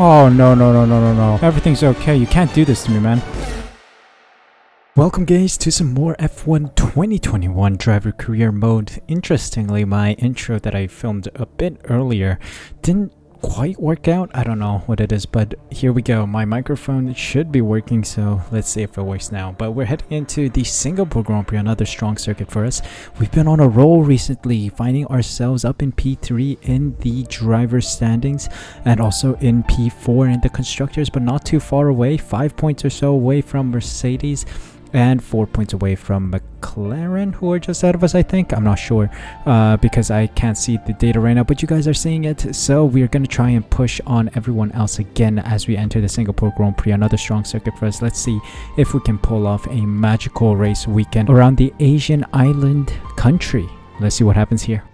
Oh, no, no, no, no, no, no. Everything's okay. You can't do this to me, man. Welcome guys to some more F1 2021 driver career mode. Interestingly, my intro that I filmed a bit earlier didn't quite work out. I don't know what it is, but here we go. My microphone should be working, so let's see if it works now. But we're heading into the Singapore Grand Prix, another strong circuit for us. We've been on a roll recently, finding ourselves up in P3 in the driver standings and also in P4 in the constructors, but not too far away, 5 points or so away from Mercedes and 4 points away from McLaren, who are just ahead of us, I think. I'm not sure because I can't see the data right now, but you guys are seeing it. So we're going to try and push on everyone else again as we enter the Singapore Grand Prix, another strong circuit for us. Let's see if we can pull off a magical race weekend around the Asian island country. Let's see what happens here.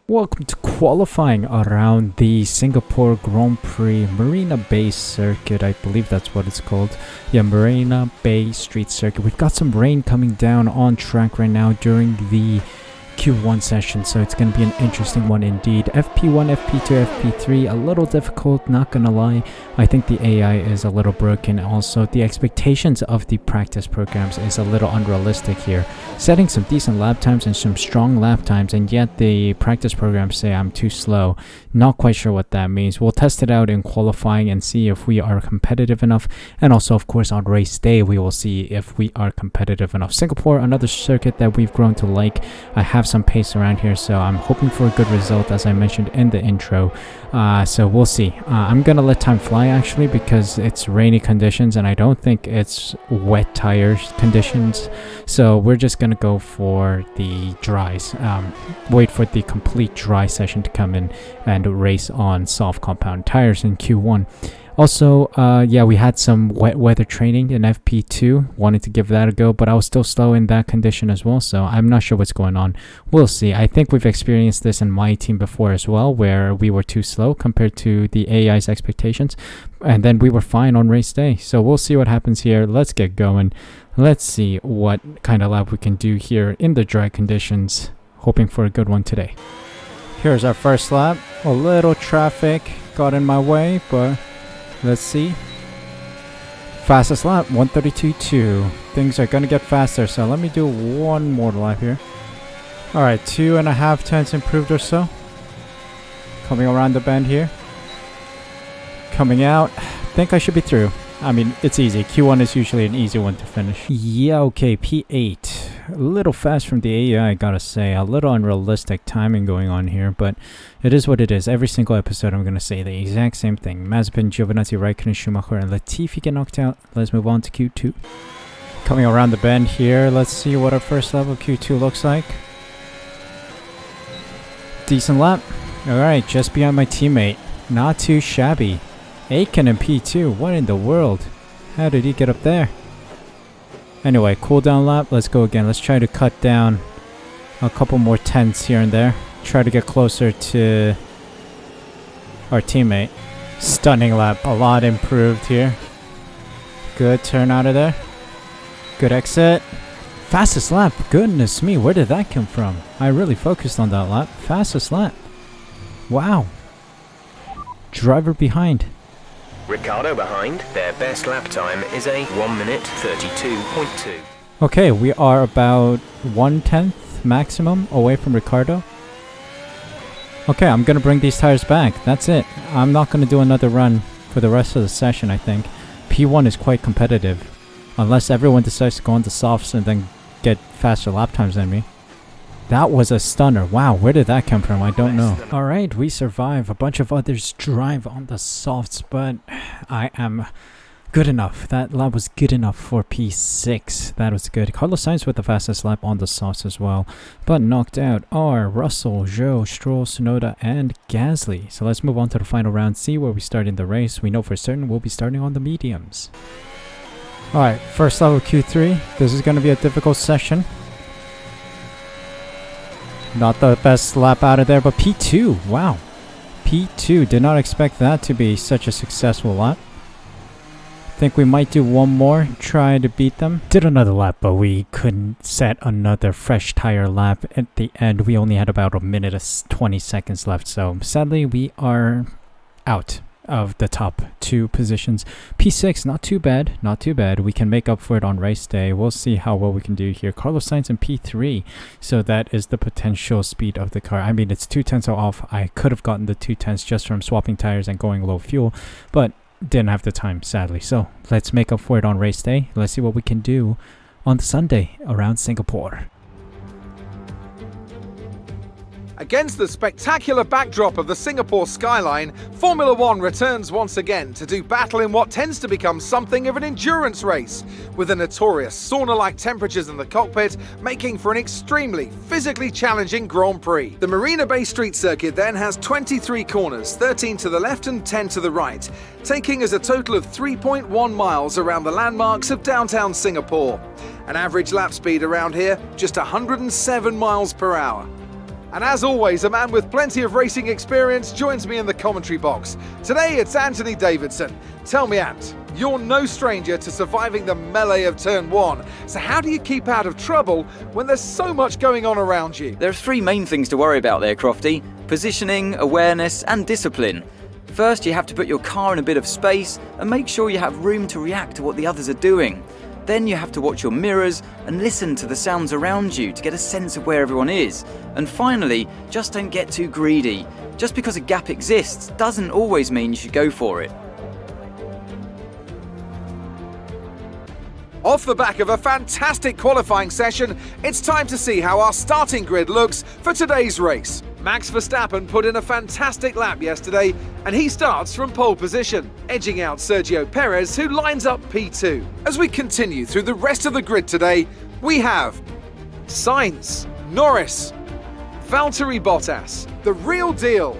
Welcome to qualifying around the Singapore Grand Prix Marina Bay Circuit. I believe that's what it's called. Yeah, Marina Bay Street Circuit. We've got some rain coming down on track right now during the Q1 session, so it's going to be an interesting one indeed. FP1, FP2, FP3, a little difficult, not gonna lie. I think the AI is a little broken. Also, the expectations of the practice programs is a little unrealistic here. Setting some decent lap times and some strong lap times, and yet the practice programs say I'm too slow. Not quite sure what that means. We'll test it out in qualifying and see if we are competitive enough, and also of course on race day we will see if we are competitive enough. Singapore, another circuit that we've grown to like. I have some pace around here, so I'm hoping for a good result, as I mentioned in the intro. So we'll see. I'm gonna let time fly actually, because it's rainy conditions and I don't think it's wet tires conditions, so we're just gonna go for the dries. Wait for the complete dry session to come in and race on soft compound tires in Q1. Also, yeah, we had some wet weather training in FP2. Wanted to give that a go, but I was still slow in that condition as well, so I'm not sure what's going on. We'll see. I think we've experienced this in my team before as well, where we were too slow compared to the AI's expectations, and then we were fine on race day. So we'll see what happens here. Let's get going. Let's see what kind of lap we can do here in the dry conditions. Hoping for a good one today. Here's our first lap. A little traffic got in my way, but let's see. Fastest lap, 132.2. Things are gonna get faster, so let me do one more lap here. Alright, 2.5 tenths improved or so. Coming around the bend here. Coming out. Think I should be through. I mean, it's easy. Q1 is usually an easy one to finish. Yeah, okay, P8. A little fast from the AI, I gotta say. A little unrealistic timing going on here, but it is what it is. Every single episode I'm gonna say the exact same thing. Mazepin, Giovinazzi, Raikkonen, Schumacher, and Latifi get knocked out. Let's move on to Q2. Coming around the bend here, let's see what our first lap of Q2 looks like. Decent lap. Alright, just behind my teammate. Not too shabby. Aiken in P2, what in the world? How did he get up there? Anyway, cool down lap, let's go again. Let's try to cut down a couple more tenths here and there. Try to get closer to our teammate. Stunning lap, a lot improved here. Good turn out of there. Good exit. Fastest lap, goodness me, where did that come from? I really focused on that lap. Fastest lap. Wow. Driver behind. Ricardo behind. Their best lap time is a 1 minute 32.2. Okay, we are about 1/10 maximum away from Ricardo. Okay, I'm gonna bring these tires back. That's it. I'm not gonna do another run for the rest of the session, I think. P1 is quite competitive. Unless everyone decides to go on the softs and then get faster lap times than me. That was a stunner. Wow, where did that come from? I don't know. Alright, we survive. A bunch of others drive on the softs, but I am good enough. That lap was good enough for P6. That was good. Carlos Sainz with the fastest lap on the softs as well, but knocked out are Russell, Zhou, Stroll, Tsunoda, and Gasly. So let's move on to the final round, see where we start in the race. We know for certain we'll be starting on the mediums. Alright, first lap of Q3. This is going to be a difficult session. Not the best lap out of there, but P2, wow. P2. Did not expect that to be such a successful lap. Think we might do one more, try to beat them. Did another lap, but we couldn't set another fresh tire lap at the end. We only had about a minute and 20 seconds left, so sadly we are out of the top 2 positions. P6, not too bad, not too bad. We can make up for it on race day. We'll see how well we can do here. Carlos Sainz in P3, so that is the potential speed of the car. I mean, it's 2/10 off. I could have gotten the 2/10 just from swapping tires and going low fuel, but didn't have the time, sadly. So let's make up for it on race day. Let's see what we can do on Sunday around Singapore. Against the spectacular backdrop of the Singapore skyline, Formula One returns once again to do battle in what tends to become something of an endurance race, with the notorious sauna-like temperatures in the cockpit making for an extremely physically challenging Grand Prix. The Marina Bay Street Circuit then has 23 corners, 13 to the left and 10 to the right, taking us a total of 3.1 miles around the landmarks of downtown Singapore. An average lap speed around here, just 107 miles per hour. And as always, a man with plenty of racing experience joins me in the commentary box. Today it's Anthony Davidson. Tell me, Ant, you're no stranger to surviving the melee of turn 1. So how do you keep out of trouble when there's so much going on around you? There are 3 main things to worry about there, Crofty. Positioning, awareness and discipline. First, you have to put your car in a bit of space and make sure you have room to react to what the others are doing. Then you have to watch your mirrors and listen to the sounds around you to get a sense of where everyone is. And finally, just don't get too greedy. Just because a gap exists doesn't always mean you should go for it. Off the back of a fantastic qualifying session, it's time to see how our starting grid looks for today's race. Max Verstappen put in a fantastic lap yesterday, and he starts from pole position, edging out Sergio Perez, who lines up P2. As we continue through the rest of the grid today, we have Sainz, Norris, Valtteri Bottas, the real deal,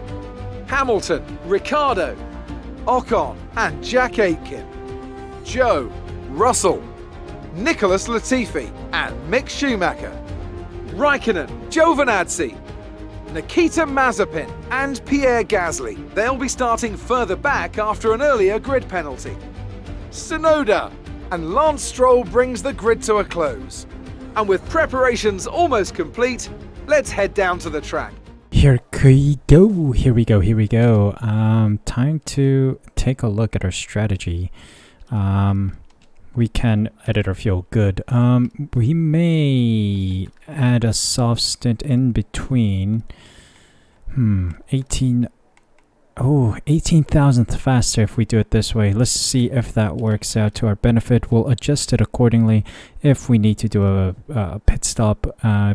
Hamilton, Ricciardo, Ocon and Jack Aitken, Joe, Russell, Nicholas Latifi and Mick Schumacher, Raikkonen, Giovinazzi, Nikita Mazepin and Pierre Gasly. They'll be starting further back after an earlier grid penalty. Tsunoda and Lance Stroll brings the grid to a close. And with preparations almost complete, let's head down to the track. Here we go. Time to take a look at our strategy. We can edit our fuel. Good. We may add a soft stint in between. 18,000th faster if we do it this way. Let's see if that works out to our benefit. We'll adjust it accordingly if we need to do a pit stop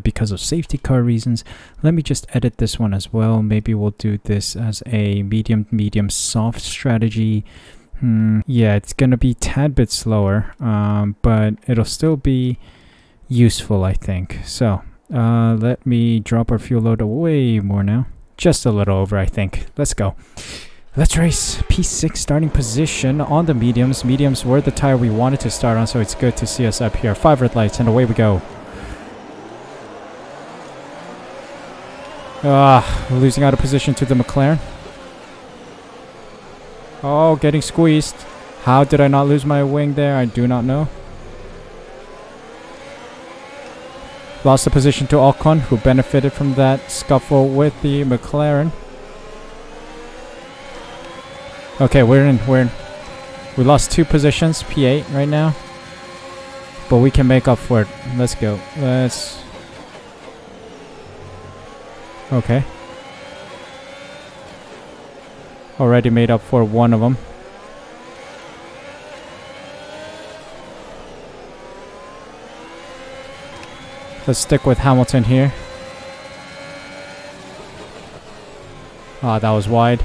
because of safety car reasons. Let me just edit this one as well. Maybe we'll do this as a medium soft strategy. Yeah, it's gonna be a tad bit slower, but it'll still be useful, I think. So let me drop our fuel load way more now. Just a little over, I think. Let's go. Let's race. P6 starting position on the mediums. Mediums were the tire we wanted to start on, so it's good to see us up here. 5 red lights, and away we go. Losing out of position to the McLaren. Oh, getting squeezed. How did I not lose my wing there? I do not know. Lost the position to Ocon, who benefited from that scuffle with the McLaren. Okay, we're in. We lost 2 positions, P8 right now. But we can make up for it. Let's go. Okay. Already made up for one of them. Let's stick with Hamilton here. That was wide.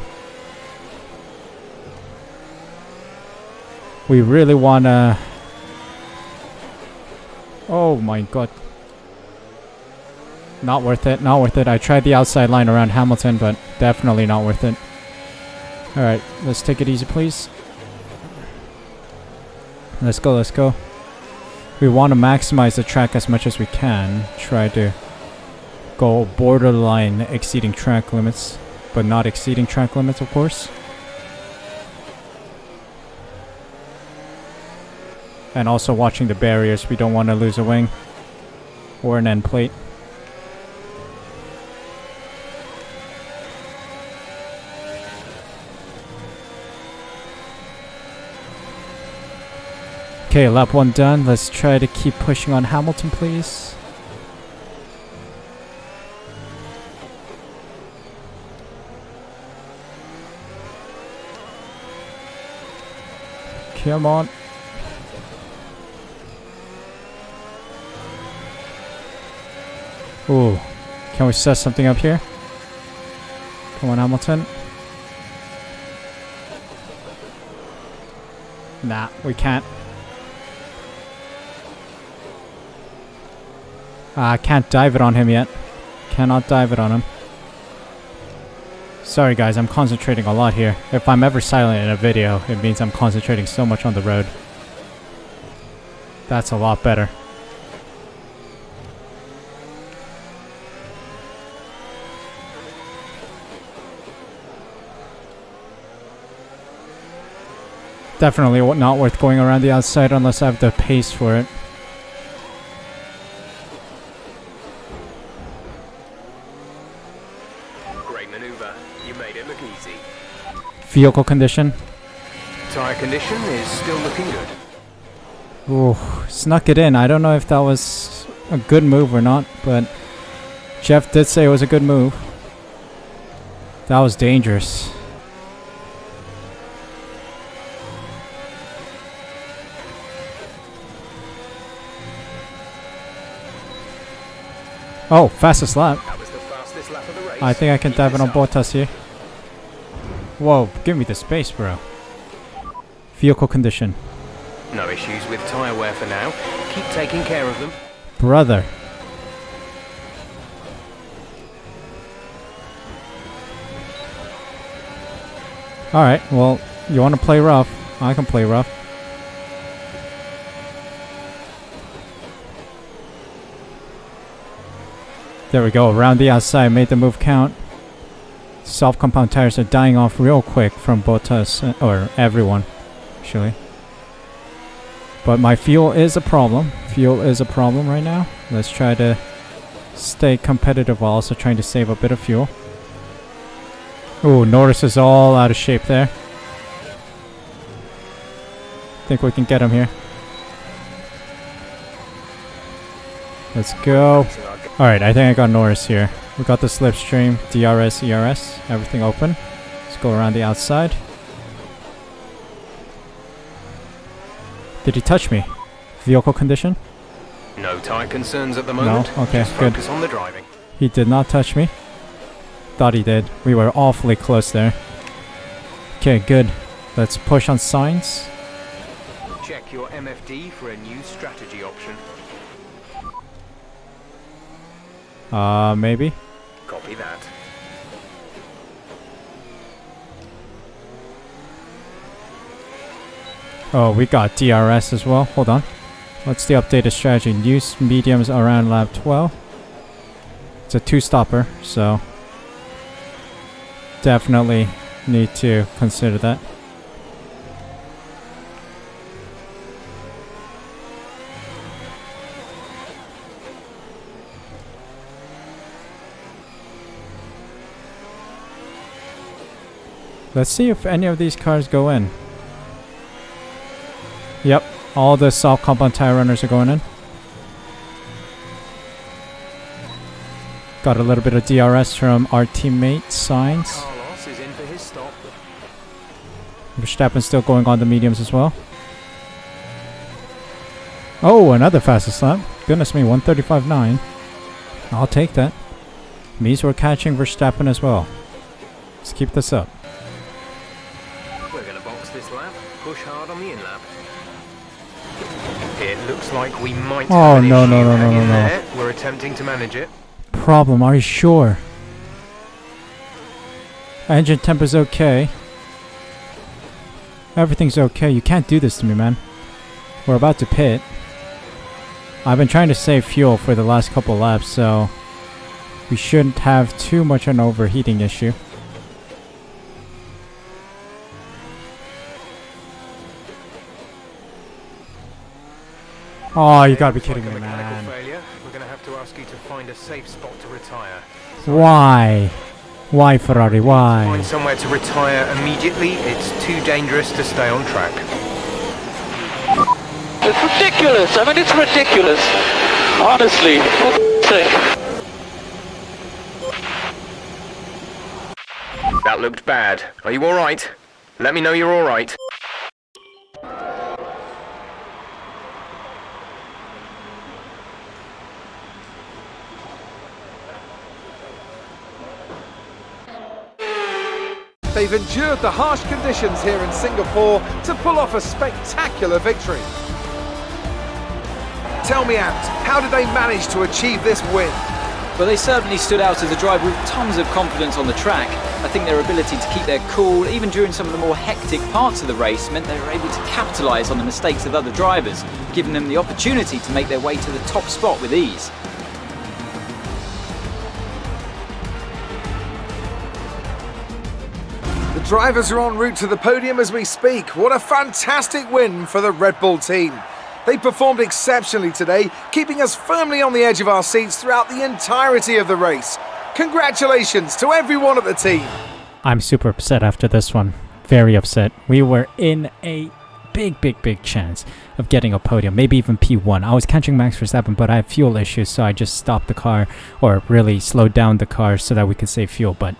We really wanna... Oh my god. Not worth it, not worth it. I tried the outside line around Hamilton, but definitely not worth it. Alright, let's take it easy, please. Let's go. We want to maximize the track as much as we can. Try to go borderline exceeding track limits. but not exceeding track limits, of course. And also watching the barriers. We don't want to lose a wing or an end plate. Okay, lap 1 done. Let's try to keep pushing on Hamilton, please. Come on. Ooh. Can we set something up here? Come on, Hamilton. Nah, we can't. I can't dive it on him yet. Cannot dive it on him. Sorry guys, I'm concentrating a lot here. If I'm ever silent in a video, it means I'm concentrating so much on the road. That's a lot better. Definitely not worth going around the outside unless I have the pace for it. Great maneuver. You made it look easy. Vehicle condition. Tyre condition is still looking good. Ooh, snuck it in. I don't know if that was a good move or not, but Jeff did say it was a good move. That was dangerous. Oh, fastest lap. That was the fastest lap of the race. I think I can dive it on Bottas here. Whoa, give me the space, bro. Vehicle condition. No issues with tyre wear for now. Keep taking care of them. Brother. Alright, well, you want to play rough? I can play rough. There we go, around the outside, made the move count. Soft compound tires are dying off real quick from Bottas, or everyone, actually. But my fuel is a problem. Fuel is a problem right now. Let's try to stay competitive while also trying to save a bit of fuel. Ooh, Norris is all out of shape there. Think we can get him here. Let's go. Alright, I think I got Norris here. We got the slipstream, DRS, ERS, everything open. Let's go around the outside. Did he touch me? Vehicle condition? No tyre concerns at the moment. No? Okay, Just good. focus on the driving. He did not touch me. Thought he did. We were awfully close there. Okay, good. Let's push on signs. Check your MFD for a new strategy option. Maybe. Copy that. Oh, we got DRS as well. Hold on. What's the updated strategy? Use mediums around lap 12. It's a 2-stopper, so definitely need to consider that. Let's see if any of these cars go in. Yep, all the soft compound tire runners are going in. Got a little bit of DRS from our teammate Sainz. Carlos is in for his stop. Verstappen's still going on the mediums as well. Oh, another fastest lap. Goodness me, 135.9. I'll take that. Means we're catching Verstappen as well. Let's keep this up. We're going to box this lap. Push hard on the in lap. It looks like we might have an no, issue no, no, no, hanging no, no. there. We're attempting to manage it. Problem, are you sure? Engine temp is okay. Everything's okay. You can't do this to me, man. We're about to pit. I've been trying to save fuel for the last couple laps, so we shouldn't have too much an overheating issue. Oh, you gotta be kidding Like me, a mechanical man. failure, we're going to have to ask you to find a safe spot to retire. Why? Why, Ferrari? Why? Find somewhere to retire immediately. It's too dangerous to stay on track. It's ridiculous. I mean, it's ridiculous. Honestly, for f***'s sake. That looked bad. Are you alright? Let me know you're alright. They've endured the harsh conditions here in Singapore to pull off a spectacular victory. Tell me, Ant, how did they manage to achieve this win? But they certainly stood out as a driver with tons of confidence on the track. I think their ability to keep their cool, even during some of the more hectic parts of the race, meant they were able to capitalise on the mistakes of other drivers, giving them the opportunity to make their way to the top spot with ease. The drivers are en route to the podium as we speak. What a fantastic win for the Red Bull team. They performed exceptionally today, keeping us firmly on the edge of our seats throughout the entirety of the race. Congratulations to everyone at the team. I'm super upset after this one. Very upset. We were in a big chance of getting a podium, maybe even P1. I was catching Max Verstappen, but I had fuel issues, so I just stopped the car, or really slowed down the car so that we could save fuel, but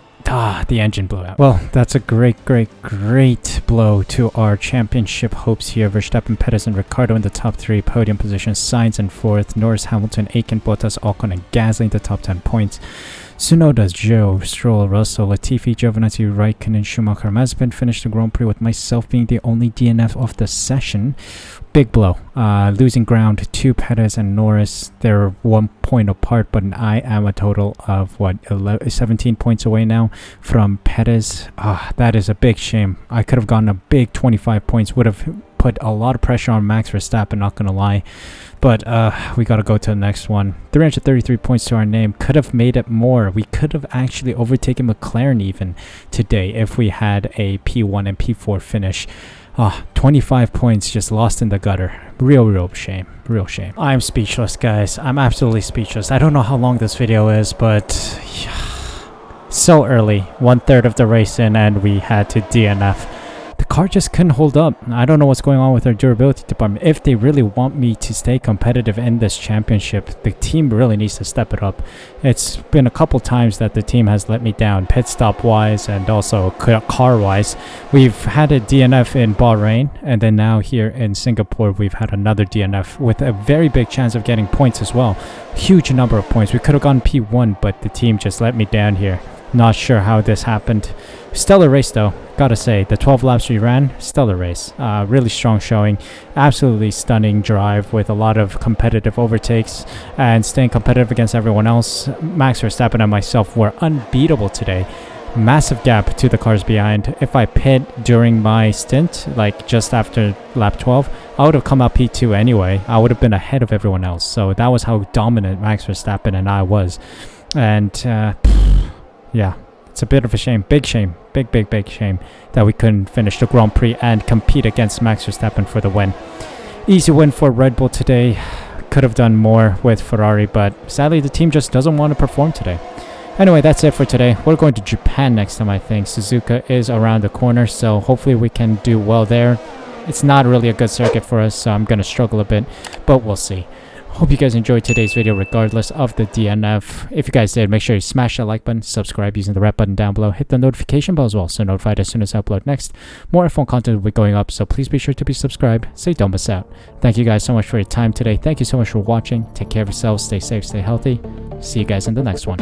the engine blew out. Well, that's a great blow to our championship hopes here. Verstappen, Perez, and Ricciardo in the top 3 podium positions. Sainz in 4th. Norris, Hamilton, Aitken, Bottas, Ocon, and Gasly in the top 10 points. Tsunoda, Joe, Stroll, Russell, Latifi, Giovinazzi, Raikkonen, Schumacher, Mazepin finished the Grand Prix with myself being the only DNF of the session. Big blow. Losing ground to Perez and Norris. They're 1 point apart, but I am a total of 17 points away now from Perez. That is a big shame. I could have gotten a big 25 points. Would have put a lot of pressure on Max Verstappen, not gonna lie. But we got to go to the next one. 333 points to our name. Could have made it more. We could have actually overtaken McLaren even today if we had a P1 and P4 finish. 25 points just lost in the gutter. Real shame. Real shame. I'm speechless, guys. I'm absolutely speechless. I don't know how long this video is, but so early. 1/3 of the race in and we had to DNF. The car just couldn't hold up. I don't know what's going on with our durability department. If they really want me to stay competitive in this championship, the team really needs to step it up. It's been a couple times that the team has let me down, pit stop wise and also car wise. We've had a DNF in Bahrain, and then now here in Singapore we've had another DNF with a very big chance of getting points as well. Huge number of points. We could have gone P1, but the team just let me down here. Not sure how this happened. Stellar race though, gotta say. The 12 laps we ran, stellar race. Really strong showing. Absolutely stunning drive with a lot of competitive overtakes and staying competitive against everyone else. Max Verstappen and myself were unbeatable today. Massive gap to the cars behind. If I pit during my stint, like just after lap 12, I would have come out P2 anyway. I would have been ahead of everyone else. So that was how dominant Max Verstappen and I was. And yeah, it's a bit of a shame. Big shame. Big shame that we couldn't finish the Grand Prix and compete against Max Verstappen for the win. Easy win for Red Bull today. Could have done more with Ferrari, but sadly the team just doesn't want to perform today. Anyway, that's it for today. We're going to Japan next time, I think. Suzuka is around the corner, so hopefully we can do well there. It's not really a good circuit for us, so I'm going to struggle a bit, but we'll see. Hope you guys enjoyed today's video regardless of the DNF. If you guys did, make sure you smash that like button, subscribe using the red button down below, hit the notification bell as well so notified as soon as I upload next. More F1 content will be going up, so please be sure to be subscribed so you don't miss out. Thank you guys so much for your time today. Thank you so much for watching. Take care of yourselves, stay safe, stay healthy. See you guys in the next one.